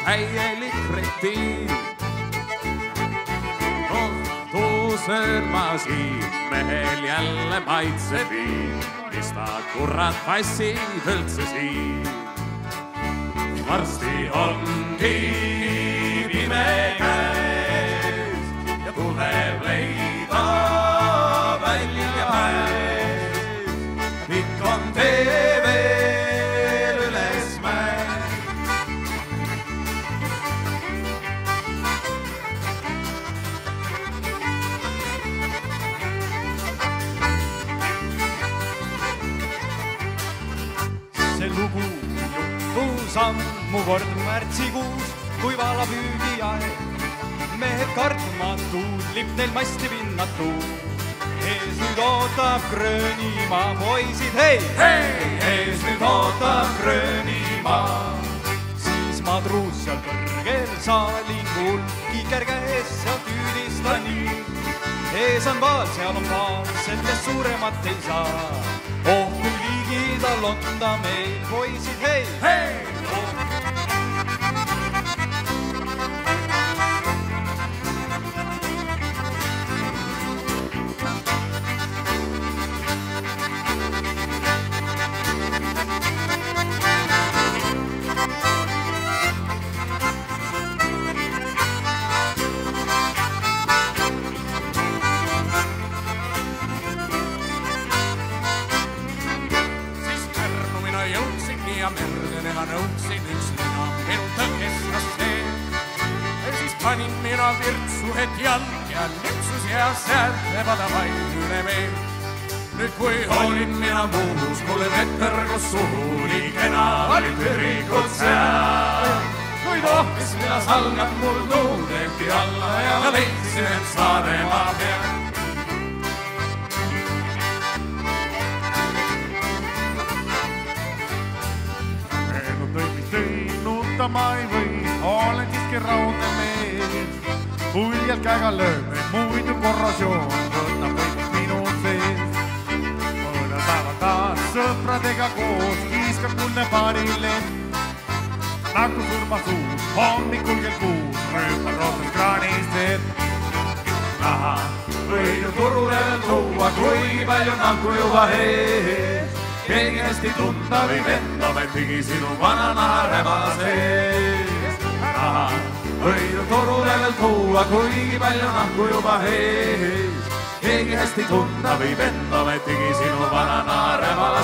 täielik retiin. Sõrmasi mehel jälle maitse viin, mis ta kurat passib üldse siin. Varsti ongi pime käes ja tuleb leida välja mäes. Pikk on tee veel üles mäes. See lugu juhtus ammu kord märtsikuus, kui valapüügi aeg. Mehed kartmatud, lipp neil masti pinnatud. Ees nüüd ootab Gröönimaa, poisid, hei! Ees nüüd ootab Gröönimaa. Siis madrus seal kõrgel saalingul, kiker käes seal tüüdis ta nii. Ees on vaal, seal on vaal, sellest suuremat ei saa. Oh, kui liigidal on ta meil, poisid, hei! Ja merde ma nõudsin üks lina minu tõkestas see. Ja siis panin mina virtsu het jalg ja lipsus ja säätlebada vaid üle veel. Nüüd kui olin mina muus, mulle vetergus suhu, nii kena olid pürikud seal. Kuid hoopis mina salgab mul tuuleti alla ja leidsin, et Saaremaa peal. Ma ei või, olen siiski raudne mees. Uljalt käega lööme, muidu korrosioon võtab võitlust minu sees. Mõned päevad taas sõpradega koos kiiskab kuldne parile. Nagu surma suus, hommikul kell 6 rööpad rohkem kraanist veed. Naha, võin ju turule tuua, kui palju nahku juba ees. Keegi hästi tunda või venda, metigi sinu vananaha rebala sees. Naha, võin ju turule veel tuua, kui palju nahku juba ees. Keegi hästi tunda või venda, metigi sinu vananaha rebala